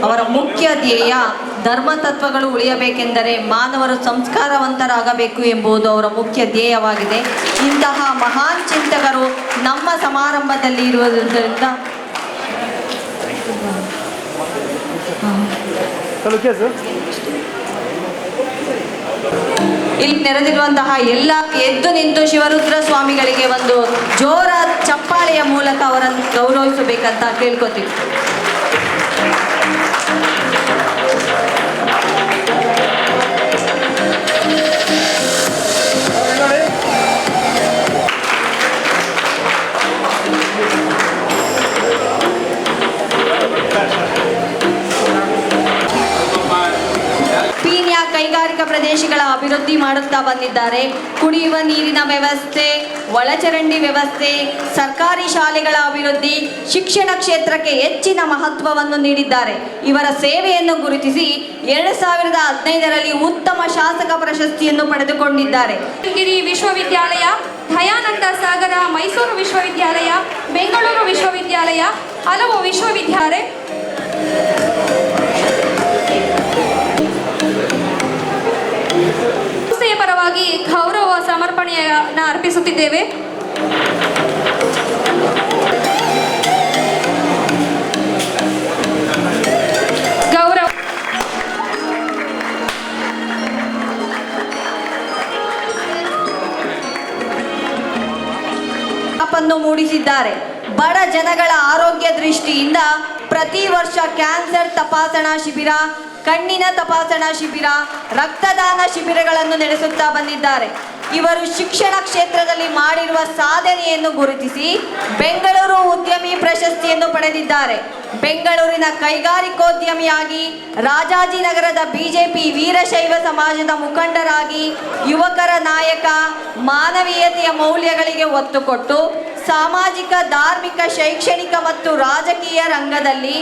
ಅವರ ಮುಖ್ಯ ಧ್ಯೇಯ ಧರ್ಮತತ್ವಗಳು ಉಳಿಯಬೇಕೆಂದರೆ ಮಾನವರು ಸಂಸ್ಕಾರವಂತರಾಗಬೇಕು ಎಂಬುದು ಅವರ ಮುಖ್ಯ ಧ್ಯೇಯವಾಗಿದೆ. ಇಂತಹ ಮಹಾನ್ ಚಿಂತಕರು ನಮ್ಮ ಸಮಾರಂಭದಲ್ಲಿ ಇರುವುದರಿಂದ ಇಲ್ಲಿ ನೆರೆದಿರುವಂತಹ ಎಲ್ಲ ಎದ್ದು ನಿಂತು ಶಿವರುದ್ರ ಸ್ವಾಮಿಗಳಿಗೆ ಒಂದು ಜೋರ ಚಪ್ಪಾಳೆಯ ಮೂಲಕ ಅವರನ್ನು ಗೌರವಿಸಬೇಕಂತ ಕೇಳ್ಕೊತೀವಿ. ಕೈಗಾರಿಕಾ ಪ್ರದೇಶಗಳ ಅಭಿವೃದ್ಧಿ ಮಾಡುತ್ತಾ ಬಂದಿದ್ದಾರೆ. ಕುಡಿಯುವ ನೀರಿನ ವ್ಯವಸ್ಥೆ, ಒಳಚರಂಡಿ ವ್ಯವಸ್ಥೆ, ಸರ್ಕಾರಿ ಶಾಲೆಗಳ ಅಭಿವೃದ್ಧಿ, ಶಿಕ್ಷಣ ಕ್ಷೇತ್ರಕ್ಕೆ ಹೆಚ್ಚಿನ ಮಹತ್ವವನ್ನು ನೀಡಿದ್ದಾರೆ. ಇವರ ಸೇವೆಯನ್ನು ಗುರುತಿಸಿ 2015ರಲ್ಲಿ ಉತ್ತಮ ಶಾಸಕ ಪ್ರಶಸ್ತಿಯನ್ನು ಪಡೆದುಕೊಂಡಿದ್ದಾರೆ. ಗಿರಿ ವಿಶ್ವವಿದ್ಯಾಲಯ, ದಯಾನಂದ ಸಾಗರ ಮೈಸೂರು ವಿಶ್ವವಿದ್ಯಾಲಯ, ಬೆಂಗಳೂರು ವಿಶ್ವವಿದ್ಯಾಲಯ, ಹಲವು ವಿಶ್ವವಿದ್ಯಾಲಯ ಸಂಸ್ಥೆಯ ಪರವಾಗಿ ಗೌರವ ಸಮರ್ಪಣೆಯನ್ನು ಅರ್ಪಿಸುತ್ತಿದ್ದೇವೆ. ಗೌರವ ಅನ್ನು ಮೂಡಿಸಿದ್ದಾರೆ. ಬಡ ಜನಗಳ ಆರೋಗ್ಯ ದೃಷ್ಟಿಯಿಂದ ಪ್ರತಿ ವರ್ಷ ಕ್ಯಾನ್ಸರ್ ತಪಾಸಣಾ ಶಿಬಿರ, ಕಣ್ಣಿನ ತಪಾಸಣಾ ಶಿಬಿರ, ರಕ್ತದಾನ ಶಿಬಿರಗಳನ್ನು ನಡೆಸುತ್ತಾ ಬಂದಿದ್ದಾರೆ. ಇವರು ಶಿಕ್ಷಣ ಕ್ಷೇತ್ರದಲ್ಲಿ ಮಾಡಿರುವ ಸಾಧನೆಯನ್ನು ಗುರುತಿಸಿ ಬೆಂಗಳೂರು ಉದ್ಯಮಿ ಪ್ರಶಸ್ತಿಯನ್ನು ಪಡೆದಿದ್ದಾರೆ. ಬೆಂಗಳೂರಿನ ಕೈಗಾರಿಕೋದ್ಯಮಿಯಾಗಿ, ರಾಜಾಜಿನಗರದ ಬಿಜೆಪಿ ವೀರಶೈವ ಸಮಾಜದ ಮುಖಂಡರಾಗಿ, ಯುವಕರ ನಾಯಕ, ಮಾನವೀಯತೆಯ ಮೌಲ್ಯಗಳಿಗೆ ಒತ್ತು ಕೊಟ್ಟು ಸಾಮಾಜಿಕ, ಧಾರ್ಮಿಕ, ಶೈಕ್ಷಣಿಕ ಮತ್ತು ರಾಜಕೀಯ ರಂಗದಲ್ಲಿ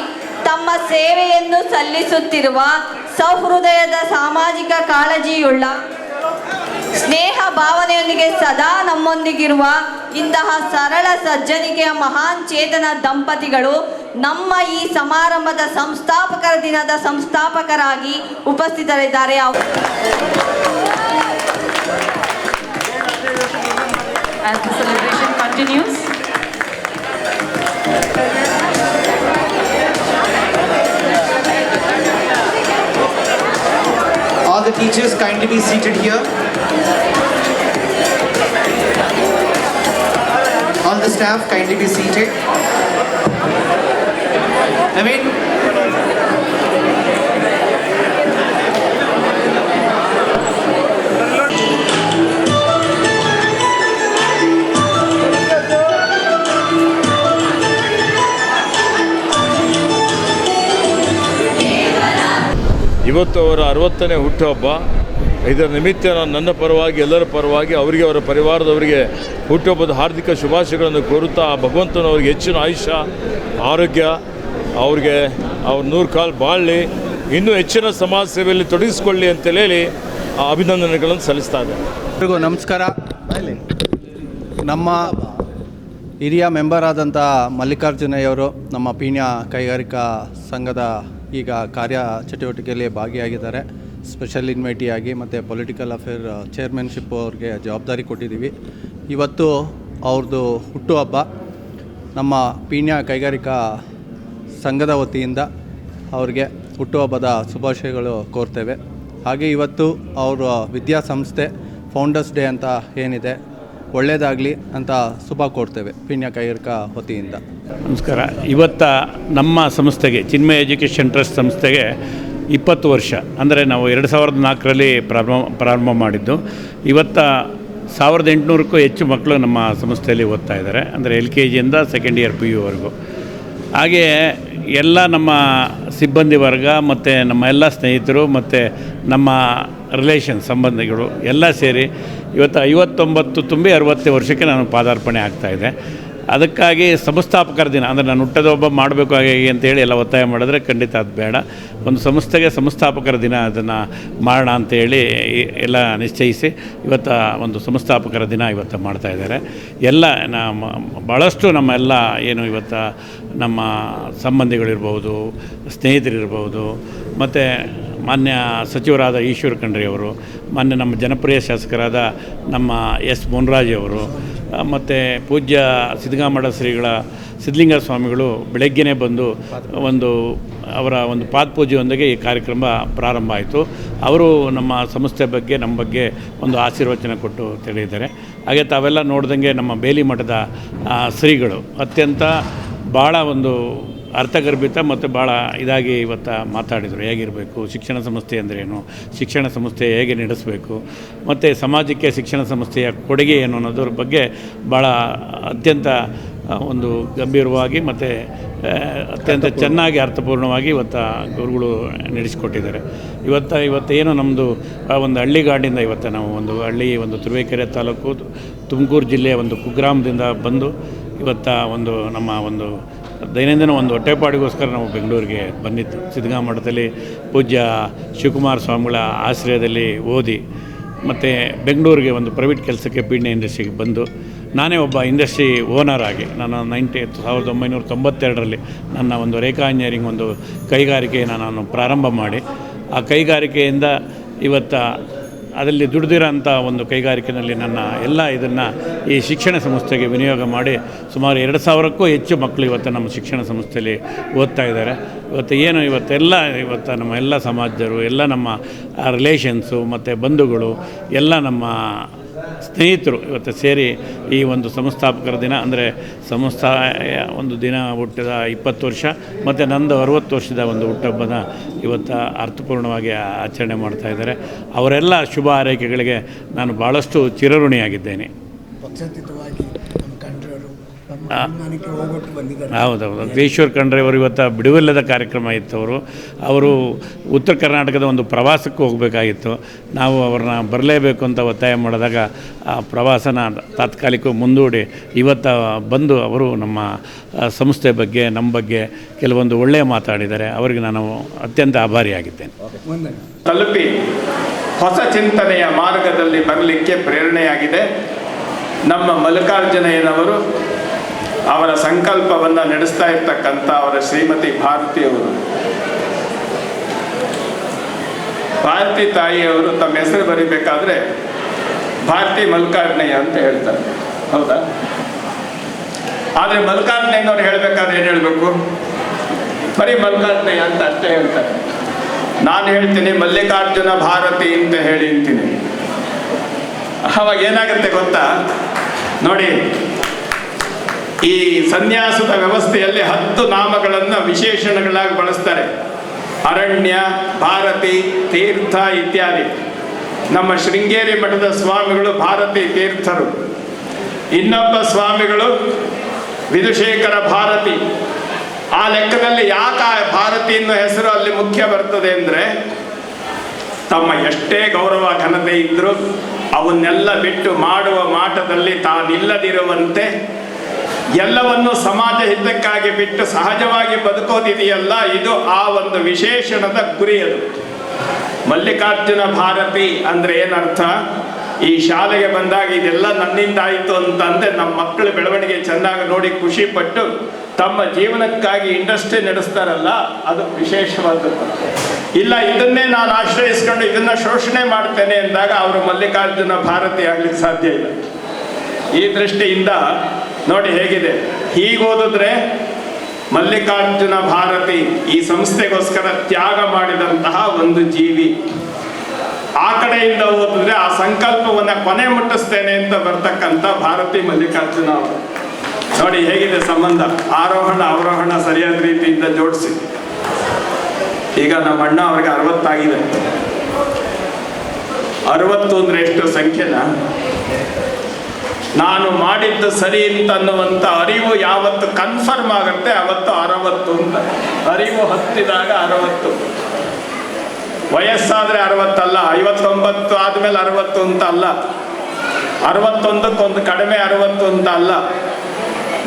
ತಮ್ಮ ಸೇವೆಯನ್ನು ಸಲ್ಲಿಸುತ್ತಿರುವ ಸಹೃದಯದ, ಸಾಮಾಜಿಕ ಕಾಳಜಿಯುಳ್ಳ, ಸ್ನೇಹ ಭಾವನೆಯೊಂದಿಗೆ ಸದಾ ನಮ್ಮೊಂದಿಗಿರುವ ಇಂತಹ ಸರಳ ಸಜ್ಜನಿಕೆಯ ಮಹಾನ್ ಚೇತನ ದಂಪತಿಗಳು ನಮ್ಮ ಈ ಸಮಾರಂಭದ ಸಂಸ್ಥಾಪಕರ ದಿನದ ಸಂಸ್ಥಾಪಕರಾಗಿ ಉಪಸ್ಥಿತರಿದ್ದಾರೆ. As the celebration continues, all the teachers kindly be seated here. All the staff kindly be seated. ಇವತ್ತು ಅವರ 60ನೇ ಹುಟ್ಟುಹಬ್ಬ. ಇದರ ನಿಮಿತ್ತ ನಾನು ನನ್ನ ಪರವಾಗಿ, ಎಲ್ಲರ ಪರವಾಗಿ, ಅವರಿಗೆ, ಅವರ ಪರಿವಾರದವರಿಗೆ ಹುಟ್ಟುಹಬ್ಬದ ಹಾರ್ದಿಕ ಶುಭಾಶಯಗಳನ್ನು ಕೋರುತ್ತಾ, ಭಗವಂತನವರಿಗೆ ಹೆಚ್ಚಿನ ಆಯುಷ್ಯ, ಆರೋಗ್ಯ, ಅವ್ರಿಗೆ ಅವ್ರ 100 ಕಾಲ ಬಾಳಲಿ, ಇನ್ನೂ ಹೆಚ್ಚಿನ ಸಮಾಜ ಸೇವೆಯಲ್ಲಿ ತೊಡಗಿಸಿಕೊಳ್ಳಿ ಅಂತೇಳಿ ಅಭಿನಂದನೆಗಳನ್ನು ಸಲ್ಲಿಸ್ತಾ ಇದ್ದಾರೆ. ಎಲ್ರಿಗೂ ನಮಸ್ಕಾರ. ನಮ್ಮ ಹಿರಿಯ ಮೆಂಬರ್ ಆದಂಥ ಮಲ್ಲಿಕಾರ್ಜುನಯ್ಯವರು ನಮ್ಮ ಪೀಣ್ಯ ಕೈಗಾರಿಕಾ ಸಂಘದ ಈಗ ಕಾರ್ಯ ಚಟುವಟಿಕೆಯಲ್ಲಿ ಭಾಗಿಯಾಗಿದ್ದಾರೆ. ಸ್ಪೆಷಲ್ ಇನ್ವೈಟಿಯಾಗಿ ಮತ್ತು ಪೊಲಿಟಿಕಲ್ ಅಫೇರ್ ಚೇರ್ಮನ್ಶಿಪ್ ಅವ್ರಿಗೆ ಜವಾಬ್ದಾರಿ ಕೊಟ್ಟಿದ್ದೀವಿ. ಇವತ್ತು ಅವ್ರದ್ದು ಹುಟ್ಟುಹಬ್ಬ. ನಮ್ಮ ಪೀಣ್ಯ ಕೈಗಾರಿಕಾ ಸಂಘದ ವತಿಯಿಂದ ಅವ್ರಿಗೆ ಹುಟ್ಟುಹಬ್ಬದ ಶುಭಾಶಯಗಳು ಕೋರ್ತೇವೆ. ಹಾಗೆ ಇವತ್ತು ಅವರ ವಿದ್ಯಾಸಂಸ್ಥೆ ಫೌಂಡರ್ಸ್ ಡೇ ಅಂತ ಏನಿದೆ, ಒಳ್ಳೆಯದಾಗಲಿ ಅಂತ ಶುಭ ಕೋರ್ತೇವೆ ಪೀಣ್ಯ ಕೈಗಾರಿಕಾ ವತಿಯಿಂದ. ನಮಸ್ಕಾರ. ಇವತ್ತು ನಮ್ಮ ಸಂಸ್ಥೆಗೆ, ಚಿನ್ಮಯ ಎಜುಕೇಷನ್ ಟ್ರಸ್ಟ್ ಸಂಸ್ಥೆಗೆ 20 ವರ್ಷ, ಅಂದರೆ ನಾವು 2004ರಲ್ಲಿ ಪ್ರಾರಂಭ ಮಾಡಿದ್ದು. ಇವತ್ತು 1800ಕ್ಕೂ ಹೆಚ್ಚು ಮಕ್ಕಳು ನಮ್ಮ ಸಂಸ್ಥೆಯಲ್ಲಿ ಓದ್ತಾ ಇದ್ದಾರೆ. ಅಂದರೆ LKG ಇಂದ ಸೆಕೆಂಡ್ ಇಯರ್ PUವರೆಗೂ. ಹಾಗೆ ಎಲ್ಲ ನಮ್ಮ ಸಿಬ್ಬಂದಿ ವರ್ಗ ಮತ್ತು ನಮ್ಮ ಎಲ್ಲ ಸ್ನೇಹಿತರು ಮತ್ತು ನಮ್ಮ ರಿಲೇಷನ್ ಸಂಬಂಧಿಗಳು ಎಲ್ಲ ಸೇರಿ ಇವತ್ತು 59 ತುಂಬಿ 60 ವರ್ಷಕ್ಕೆ ನಾನು ಪಾದಾರ್ಪಣೆ ಆಗ್ತಾಯಿದೆ. ಅದಕ್ಕಾಗಿ ಸಂಸ್ಥಾಪಕರ ದಿನ ಅಂದರೆ ನಾನು ಹುಟ್ಟದ ಒಬ್ಬ ಮಾಡಬೇಕು ಹಾಗೆ ಅಂತೇಳಿ ಎಲ್ಲ ಒತ್ತಾಯ ಮಾಡಿದ್ರೆ ಖಂಡಿತ ಅದು ಬೇಡ. ಒಂದು ಸಂಸ್ಥೆಗೆ ಸಂಸ್ಥಾಪಕರ ದಿನ ಅದನ್ನು ಮಾಡೋಣ ಅಂತೇಳಿ ಎಲ್ಲ ನಿಶ್ಚಯಿಸಿ ಇವತ್ತು ಒಂದು ಸಂಸ್ಥಾಪಕರ ದಿನ ಇವತ್ತು ಮಾಡ್ತಾಯಿದ್ದಾರೆ. ಎಲ್ಲ ಭಾಳಷ್ಟು ನಮ್ಮ ಎಲ್ಲ ಏನು ಇವತ್ತು ನಮ್ಮ ಸಂಬಂಧಿಗಳಿರ್ಬೋದು, ಸ್ನೇಹಿತರಿರ್ಬೋದು, ಮತ್ತು ಮಾನ್ಯ ಸಚಿವರಾದ ಈಶ್ವರ ಖಂಡ್ರೆ ಅವರು, ಮಾನ್ಯ ನಮ್ಮ ಜನಪ್ರಿಯ ಶಾಸಕರಾದ ನಮ್ಮ S. ಮುನ್ರಾಜ್ ಅವರು, ಮತ್ತು ಪೂಜ್ಯ ಸಿದ್ಧಗಂಗಾ ಶ್ರೀಗಳ ಸಿದ್ಧಲಿಂಗ ಸ್ವಾಮಿಗಳು ಬೆಳಗ್ಗೆನೇ ಬಂದು ಅವರ ಒಂದು ಪಾದಪೂಜೆಯೊಂದಿಗೆ ಈ ಕಾರ್ಯಕ್ರಮ ಪ್ರಾರಂಭ ಆಯಿತು. ಅವರು ನಮ್ಮ ಸಂಸ್ಥೆ ಬಗ್ಗೆ ನಮ್ಮ ಬಗ್ಗೆ ಒಂದು ಆಶೀರ್ವಚನ ಕೊಟ್ಟು ತಿಳಿದಿದ್ದಾರೆ. ಹಾಗೆ ತಾವೆಲ್ಲ ನೋಡ್ದಂಗೆ ನಮ್ಮ ಬೇಲಿ ಮಠದ ಶ್ರೀಗಳು ಅತ್ಯಂತ ಭಾಳ ಒಂದು ಅರ್ಥಗರ್ಭಿತ ಮತ್ತು ಭಾಳ ಇದಾಗಿ ಇವತ್ತು ಮಾತಾಡಿದರು. ಹೇಗಿರಬೇಕು, ಶಿಕ್ಷಣ ಸಂಸ್ಥೆ ಅಂದ್ರೇನು, ಶಿಕ್ಷಣ ಸಂಸ್ಥೆ ಹೇಗೆ ನಡೆಸಬೇಕು, ಮತ್ತು ಸಮಾಜಕ್ಕೆ ಶಿಕ್ಷಣ ಸಂಸ್ಥೆಯ ಕೊಡುಗೆ ಏನು ಅನ್ನೋದ್ರ ಬಗ್ಗೆ ಭಾಳ ಅತ್ಯಂತ ಒಂದು ಗಂಭೀರವಾಗಿ ಮತ್ತು ಅತ್ಯಂತ ಚೆನ್ನಾಗಿ ಅರ್ಥಪೂರ್ಣವಾಗಿ ಇವತ್ತು ಗುರುಗಳು ನಡೆಸಿಕೊಟ್ಟಿದ್ದಾರೆ. ಇವತ್ತೇನು ನಮ್ಮದು ಒಂದು ಹಳ್ಳಿಗಾಡಿಂದ ಇವತ್ತು ನಾವು ಒಂದು ತುರುವೇಕೆರೆ ತಾಲೂಕು ತುಮಕೂರು ಜಿಲ್ಲೆಯ ಒಂದು ಕುಗ್ರಾಮದಿಂದ ಬಂದು ಇವತ್ತು ನಮ್ಮ ದೈನಂದಿನ ಹೊಟ್ಟೆಪಾಡಿಗೋಸ್ಕರ ನಾವು ಬೆಂಗಳೂರಿಗೆ ಬಂದಿತ್ತು. ಸಿದ್ಧಗಂಗಾ ಮಠದಲ್ಲಿ ಪೂಜ್ಯ ಶಿವಕುಮಾರ ಸ್ವಾಮಿಗಳ ಆಶ್ರಯದಲ್ಲಿ ಓದಿ ಮತ್ತು ಬೆಂಗಳೂರಿಗೆ ಒಂದು ಪ್ರೈವೇಟ್ ಕೆಲಸಕ್ಕೆ ಪೀಣ್ಯ ಇಂಡಸ್ಟ್ರಿಗೆ ಬಂದು ನಾನೇ ಒಬ್ಬ ಇಂಡಸ್ಟ್ರಿ ಓನರ್ ಆಗಿ ನಾನು 1992ರಲ್ಲಿ ನನ್ನ ಒಂದು ರೇಖಾ ಇಂಜಿನಿಯರಿಂಗ್ ಒಂದು ಕೈಗಾರಿಕೆಯನ್ನು ನಾನು ಪ್ರಾರಂಭ ಮಾಡಿ ಆ ಕೈಗಾರಿಕೆಯಿಂದ ಇವತ್ತು ಅದರಲ್ಲಿ ದುಡಿದಿರೋಂಥ ಒಂದು ಕೈಗಾರಿಕೆಯಲ್ಲಿ ನನ್ನ ಎಲ್ಲ ಇದನ್ನು ಈ ಶಿಕ್ಷಣ ಸಂಸ್ಥೆಗೆ ವಿನಿಯೋಗ ಮಾಡಿ ಸುಮಾರು 2000ಕ್ಕೂ ಹೆಚ್ಚು ಮಕ್ಕಳು ಇವತ್ತು ನಮ್ಮ ಶಿಕ್ಷಣ ಸಂಸ್ಥೆಯಲ್ಲಿ ಓದ್ತಾ ಇದ್ದಾರೆ. ಇವತ್ತು ನಮ್ಮ ಎಲ್ಲ ಸಮಾಜದವರು, ಎಲ್ಲ ನಮ್ಮ ರಿಲೇಷನ್ಸು ಮತ್ತು ಬಂಧುಗಳು, ಎಲ್ಲ ನಮ್ಮ ಸ್ನೇಹಿತರು ಇವತ್ತು ಸೇರಿ ಈ ಒಂದು ಸಂಸ್ಥಾಪಕರ ದಿನ ಅಂದರೆ ಸಂಸ್ಥೆಯ ಒಂದು ದಿನ ಹುಟ್ಟಿದ 20 ವರ್ಷ ಮತ್ತು ನಂದು 60 ವರ್ಷದ ಒಂದು ಹುಟ್ಟುಹಬ್ಬನ ಇವತ್ತು ಅರ್ಥಪೂರ್ಣವಾಗಿ ಆಚರಣೆ ಮಾಡ್ತಾಯಿದ್ದಾರೆ. ಅವರೆಲ್ಲ ಶುಭ ಹಾರೈಕೆಗಳಿಗೆ ನಾನು ಭಾಳಷ್ಟು ಚಿರಋಣಿಯಾಗಿದ್ದೇನೆ. ಹೌದೌದು. ಈಶ್ವರ ಖಂಡ್ರೆ ಅವರು ಇವತ್ತು ಬಿಡುವಿಲ್ಲದ ಕಾರ್ಯಕ್ರಮ ಇತ್ತು. ಅವರು ಉತ್ತರ ಕರ್ನಾಟಕದ ಒಂದು ಪ್ರವಾಸಕ್ಕೆ ಹೋಗಬೇಕಾಗಿತ್ತು. ನಾವು ಅವ್ರನ್ನ ಬರಲೇಬೇಕು ಅಂತ ಒತ್ತಾಯ ಮಾಡಿದಾಗ ಆ ಪ್ರವಾಸನ ತಾತ್ಕಾಲಿಕ ಮುಂದೂಡಿ ಇವತ್ತು ಬಂದು ಅವರು ನಮ್ಮ ಸಂಸ್ಥೆ ಬಗ್ಗೆ ನಮ್ಮ ಬಗ್ಗೆ ಕೆಲವೊಂದು ಒಳ್ಳೆಯ ಮಾತಾಡಿದ್ದಾರೆ. ಅವರಿಗೆ ನಾನು ಅತ್ಯಂತ ಆಭಾರಿಯಾಗಿದ್ದೇನೆ. ತಲುಪಿ ಹೊಸ ಚಿಂತನೆಯ ಮಾರ್ಗದಲ್ಲಿ ಬರಲಿಕ್ಕೆ ಪ್ರೇರಣೆಯಾಗಿದೆ. ನಮ್ಮ ಮಲ್ಲಿಕಾರ್ಜುನಯ್ಯನವರು ಅವರ ಸಂಕಲ್ಪವನ್ನು ನಡೆಸ್ತಾ ಇರ್ತಕ್ಕಂಥ ಅವರ ಶ್ರೀಮತಿ ಭಾರತಿಯವರು, ಭಾರತಿ ತಾಯಿಯವರು ತಮ್ಮ ಹೆಸರು ಬರೀಬೇಕಾದ್ರೆ ಭಾರತಿ ಮಲ್ಲಿಕಾರ್ಜುನಯ್ಯ ಅಂತ ಹೇಳ್ತಾರೆ, ಹೌದಾ? ಆದರೆ ಮಲ್ಲಿಕಾರ್ಜುನಯ್ಯನವ್ರು ಹೇಳಬೇಕಾದ್ರೆ ಏನು ಹೇಳಬೇಕು? ಬರೀ ಮಲ್ಲಿಕಾರ್ಜುನಯ್ಯ ಅಂತ ಅಷ್ಟೇ ಹೇಳ್ತಾರೆ. ನಾನು ಹೇಳ್ತೀನಿ ಮಲ್ಲಿಕಾರ್ಜುನ ಭಾರತಿ ಅಂತ ಹೇಳಿ ಅಂತೀನಿ. ಅವಾಗ ಏನಾಗುತ್ತೆ ಗೊತ್ತಾ? ನೋಡಿ, ಈ ಸನ್ಯಾಸದ ವ್ಯವಸ್ಥೆಯಲ್ಲಿ 10 ನಾಮಗಳನ್ನು ವಿಶೇಷಣಗಳಾಗಿ ಬಳಸ್ತಾರೆ. ಅರಣ್ಯ, ಭಾರತಿ, ತೀರ್ಥ ಇತ್ಯಾದಿ. ನಮ್ಮ ಶೃಂಗೇರಿ ಮಠದ ಸ್ವಾಮಿಗಳು ಭಾರತಿ ತೀರ್ಥರು. ಇನ್ನೊಬ್ಬ ಸ್ವಾಮಿಗಳು ವಿಧುಶೇಖರ ಭಾರತಿ. ಆ ಲೆಕ್ಕದಲ್ಲಿ ಯಾಕೆ ಭಾರತಿ ಅನ್ನೋ ಹೆಸರು ಅಲ್ಲಿ ಮುಖ್ಯ ಬರ್ತದೆ ಅಂದರೆ, ತಮ್ಮ ಎಷ್ಟೇ ಗೌರವ ಘನತೆ ಇದ್ದರೂ ಅವನ್ನೆಲ್ಲ ಬಿಟ್ಟು ಮಾಡುವ ಮಾಟದಲ್ಲಿ ತಾನಿಲ್ಲದಿರುವಂತೆ ಎಲ್ಲವನ್ನು ಸಮಾಜ ಹಿತಕ್ಕಾಗಿ ಬಿಟ್ಟು ಸಹಜವಾಗಿ ಬದುಕೋದಿದೆಯಲ್ಲ, ಇದು ಆ ಒಂದು ವಿಶೇಷಣದ ಗುರಿ. ಅದು ಮಲ್ಲಿಕಾರ್ಜುನ ಭಾರತಿ ಅಂದರೆ ಏನರ್ಥ? ಈ ಶಾಲೆಗೆ ಬಂದಾಗ ಇದೆಲ್ಲ ನನ್ನಿಂದ ಆಯಿತು ಅಂತಂದರೆ ನಮ್ಮ ಮಕ್ಕಳ ಬೆಳವಣಿಗೆ ಚೆನ್ನಾಗಿ ನೋಡಿ ಖುಷಿ ಪಟ್ಟು ತಮ್ಮ ಜೀವನಕ್ಕಾಗಿ ಇಂಡಸ್ಟ್ರಿ ನಡೆಸ್ತಾರಲ್ಲ, ಅದು ವಿಶೇಷವಾದದ್ದು. ಇಲ್ಲ ಇದನ್ನೇ ನಾನು ಆಶ್ರಯಿಸ್ಕೊಂಡು ಇದನ್ನು ಶೋಷಣೆ ಮಾಡ್ತೇನೆ ಎಂದಾಗ ಅವರು ಮಲ್ಲಿಕಾರ್ಜುನ ಭಾರತಿ ಆಗ್ಲಿಕ್ಕೆ ಸಾಧ್ಯ ಇಲ್ಲ. ಈ ದೃಷ್ಟಿಯಿಂದ ನೋಡಿ ಹೇಗಿದೆ. ಹೀಗೋದಿದ್ರೆ ಮಲ್ಲಿಕಾರ್ಜುನ ಭಾರತಿ ಈ ಸಂಸ್ಥೆಗೋಸ್ಕರ ತ್ಯಾಗ ಮಾಡಿದಂತಹ ಒಂದು ಜೀವಿ. ಆ ಕಡೆಯಿಂದ ಓದಿದ್ರೆ ಆ ಸಂಕಲ್ಪವನ್ನು ಕೊನೆ ಮುಟ್ಟಿಸ್ತೇನೆ ಅಂತ ಬರ್ತಕ್ಕಂಥ ಭಾರತಿ ಮಲ್ಲಿಕಾರ್ಜುನ ಅವರು. ನೋಡಿ ಹೇಗಿದೆ ಸಂಬಂಧ, ಆರೋಹಣ ಅವರೋಹಣ ಸರಿಯಾದ ರೀತಿಯಿಂದ ಜೋಡಿಸಿ. ಈಗ ನಮ್ಮ ಅಣ್ಣ ಅವ್ರಿಗೆ 60 ಆಗಿದೆ. 60 ಅಂದ್ರೆ ಎಷ್ಟು ಸಂಖ್ಯೆನ? ನಾನು ಮಾಡಿದ್ದು ಸರಿ ಅಂತನ್ನುವಂಥ ಅರಿವು ಯಾವತ್ತು ಕನ್ಫರ್ಮ್ ಆಗುತ್ತೆ ಅವತ್ತು 60 ಅಂತ. ಅರಿವು ಹತ್ತಿದಾಗ 60. ವಯಸ್ಸಾದರೆ 60 ಅಲ್ಲ, 59 ಆದಮೇಲೆ 60 ಅಂತ ಅಲ್ಲ, 61ಕ್ಕೊಂದು ಕಡಿಮೆ 60 ಅಂತ ಅಲ್ಲ.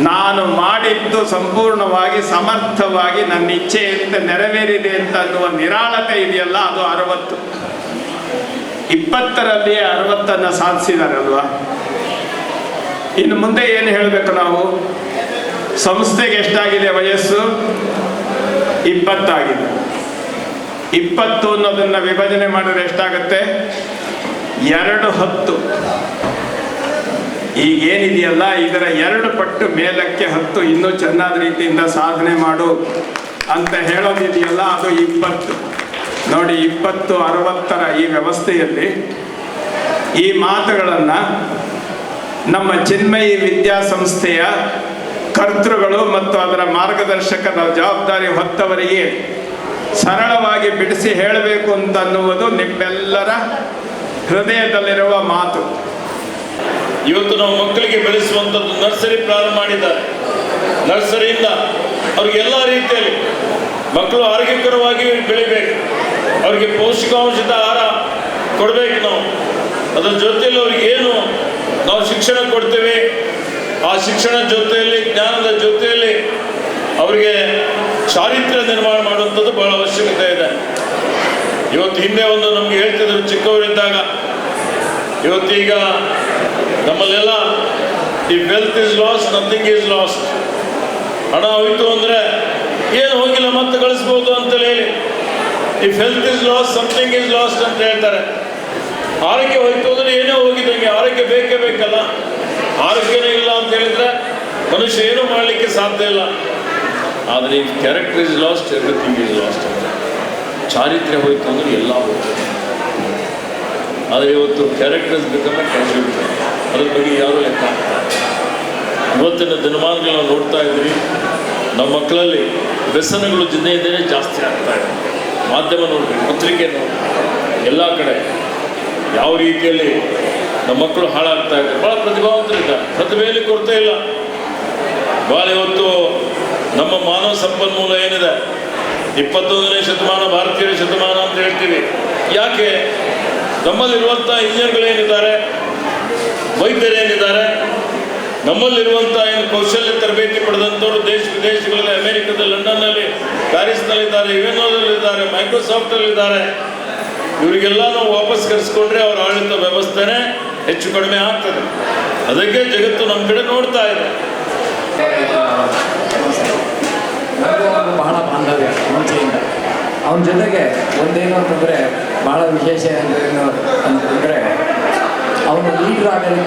ನಾನು ಮಾಡಿದ್ದು ಸಂಪೂರ್ಣವಾಗಿ ಸಮರ್ಥವಾಗಿ ನನ್ನ ಇಚ್ಛೆಯಂತೆ ನೆರವೇರಿದೆ ಅಂತ ಅನ್ನುವ ನಿರಾಳತೆ ಇದೆಯಲ್ಲ, ಅದು 60. 20ರಲ್ಲಿಯೇ 60 ಸಾಧಿಸಿದಾರಲ್ವಾ. ಇನ್ನು ಮುಂದೆ ಏನು ಹೇಳಬೇಕು ನಾವು? ಸಂಸ್ಥೆಗೆ ಎಷ್ಟಾಗಿದೆ ವಯಸ್ಸು? 20 ಆಗಿದೆ. 20 ಅನ್ನೋದನ್ನ ವಿಭಜನೆ ಮಾಡಿದ್ರೆ ಎಷ್ಟಾಗುತ್ತೆ? 210. ಈಗೇನಿದೆಯಲ್ಲ ಇದರ 2 ಪಟ್ಟು ಮೇಲಕ್ಕೆ 10 ಇನ್ನೂ ಚೆನ್ನಾದ ರೀತಿಯಿಂದ ಸಾಧನೆ ಮಾಡು ಅಂತ ಹೇಳೋದಿದೆಯಲ್ಲ, ಅದು 20. ನೋಡಿ, 20, 60ರ ಈ ವ್ಯವಸ್ಥೆಯಲ್ಲಿ ಈ ಮಾತುಗಳನ್ನು ನಮ್ಮ ಚಿನ್ಮಯಿ ವಿದ್ಯಾಸಂಸ್ಥೆಯ ಕರ್ತೃಗಳು ಮತ್ತು ಅದರ ಮಾರ್ಗದರ್ಶಕರ ಜವಾಬ್ದಾರಿ ಹೊತ್ತವರಿಗೆ ಸರಳವಾಗಿ ಬಿಡಿಸಿ ಹೇಳಬೇಕು ಅಂತ ಅನ್ನುವುದು ನಿಮ್ಮೆಲ್ಲರ ಹೃದಯದಲ್ಲಿರುವ ಮಾತು. ಇವತ್ತು ನಾವು ಮಕ್ಕಳಿಗೆ ಬೆಳೆಸುವಂಥದ್ದು ನರ್ಸರಿ ಪ್ರಾರಂಭ ಮಾಡಿದ್ದಾರೆ. ನರ್ಸರಿಯಿಂದ ಅವ್ರಿಗೆಲ್ಲ ರೀತಿಯಲ್ಲಿ ಮಕ್ಕಳು ಆರೋಗ್ಯಕರವಾಗಿ ಬೆಳಿಬೇಕು, ಅವ್ರಿಗೆ ಪೌಷ್ಟಿಕಾಂಶದ ಆಹಾರ ಕೊಡಬೇಕು. ನಾವು ಅದರ ಜೊತೆಯಲ್ಲಿ ಅವ್ರಿಗೆ ಏನು ನಾವು ಶಿಕ್ಷಣ ಕೊಡ್ತೇವೆ, ಆ ಶಿಕ್ಷಣ ಜೊತೆಯಲ್ಲಿ ಜ್ಞಾನದ ಜೊತೆಯಲ್ಲಿ ಅವರಿಗೆ ಚಾರಿತ್ರ್ಯ ನಿರ್ಮಾಣ ಮಾಡುವಂಥದ್ದು ಬಹಳ ಅವಶ್ಯಕತೆ ಇದೆ. ಇವತ್ತು ಹಿಂದೆ ಒಂದು ನಮಗೆ ಹೇಳ್ತಿದ್ರು ಚಿಕ್ಕವರಿದ್ದಾಗ, ಇವತ್ತೀಗ ನಮ್ಮಲ್ಲೆಲ್ಲ ಈ wealth is last, nothing is last. ಹಣ ಹೋಯ್ತು ಅಂದರೆ ಏನು ಹೋಗಿಲ್ಲ ಮತ್ತೆ ಗಳಿಸ್ಬೋದು ಅಂತೇಳಿ ಹೇಳಿ, if health is last something is last ಅಂತ ಹೇಳ್ತಾರೆ. ಆರೋಗ್ಯ ಹೋಯ್ತು ಅಂದರೆ ಏನೇ ಹೋಗಿದಂಗೆ, ಆರೋಗ್ಯ ಬೇಕೇ ಬೇಕಲ್ಲ. ಆರೋಗ್ಯನೇ ಇಲ್ಲ ಅಂತ ಹೇಳಿದ್ರೆ ಮನುಷ್ಯ ಏನೂ ಮಾಡಲಿಕ್ಕೆ ಸಾಧ್ಯ ಇಲ್ಲ. ಆದರೆ if character is last everything is last ಅಂತ. ಚಾರಿತ್ರ್ಯ ಹೋಯ್ತು ಅಂದರೆ ಎಲ್ಲ ಹೋಯ್ತು. ಆದರೆ ಇವತ್ತು ಕ್ಯಾರೆಕ್ಟರ್ಸ್ ಬಿಕಮ್ ಎ ಕ್ಯಾಶುಯಾಲಿಟಿ. ಅದ್ರ ಬಗ್ಗೆ ಯಾರೂ ಲೆಕ್ಕ ಹಾಕ್ತಾರೆ. ಇವತ್ತಿನ ದಿನಮಾನಗಳು ನಾವು ನೋಡ್ತಾ ಇದ್ವಿ, ನಮ್ಮ ಮಕ್ಕಳಲ್ಲಿ ವ್ಯಸನಗಳು ದಿನೇ ಜಾಸ್ತಿ ಆಗ್ತಾ ಇದೆ. ಮಾಧ್ಯಮ ನೋಡ್ರಿ, ಪತ್ರಿಕೆ ನೋಡ್ರಿ, ಎಲ್ಲ ಕಡೆ ಯಾವ ರೀತಿಯಲ್ಲಿ ನಮ್ಮ ಮಕ್ಕಳು ಹಾಳಾಗ್ತಾ ಇದ್ದಾರೆ. ಭಾಳ ಪ್ರತಿಭಾವಂತರಿದ್ದಾರೆ, ಪ್ರತಿಭೆಯಲ್ಲಿ ಕೊರತೆ ಇಲ್ಲ. ಭಾಳ ಇವತ್ತು ನಮ್ಮ ಮಾನವ ಸಂಪನ್ಮೂಲ ಏನಿದೆ, 21ನೇ ಶತಮಾನ ಭಾರತೀಯ ಶತಮಾನ ಅಂತ ಹೇಳ್ತೀವಿ. ಯಾಕೆ? ನಮ್ಮಲ್ಲಿರುವಂಥ ಇಂಜಿನಿಯರ್ಗಳೇನಿದ್ದಾರೆ, ವೈದ್ಯರೇನಿದ್ದಾರೆ, ನಮ್ಮಲ್ಲಿರುವಂಥ ಏನು ಕೌಶಲ್ಯ ತರಬೇತಿ ಪಡೆದಂಥವ್ರು ದೇಶ ವಿದೇಶಗಳಲ್ಲಿ, ಅಮೆರಿಕದಲ್ಲಿ, ಲಂಡನ್ನಲ್ಲಿ, ಪ್ಯಾರಿಸ್ನಲ್ಲಿದ್ದಾರೆ, ಯುಎನ್ಒದಲ್ಲಿದ್ದಾರೆ, ಮೈಕ್ರೋಸಾಫ್ಟಲ್ಲಿದ್ದಾರೆ. ಇವರಿಗೆಲ್ಲ ನಾವು ವಾಪಸ್ ಕರೆಸ್ಕೊಂಡ್ರೆ ಅವರ ಆಡಳಿತ ವ್ಯವಸ್ಥೆನೇ ಹೆಚ್ಚು ಕಡಿಮೆ ಆಗ್ತದೆ. ಅದಕ್ಕೆ ಜಗತ್ತು ನಮ್ಮ ಕಡೆ ನೋಡ್ತಾ ಇದೆ. ಬಹಳ ಬಾಂಧವ್ಯ ಮುಂಚೆಯಿಂದ. ಅವನ ಜೊತೆಗೆ ಒಂದೇನು ಅಂತಂದರೆ ಭಾಳ ವಿಶೇಷ ಅಂತಂದರೆ ಅವನು ಲೀಡ್ರ್ ಆಗಲಿಕ್ಕೆ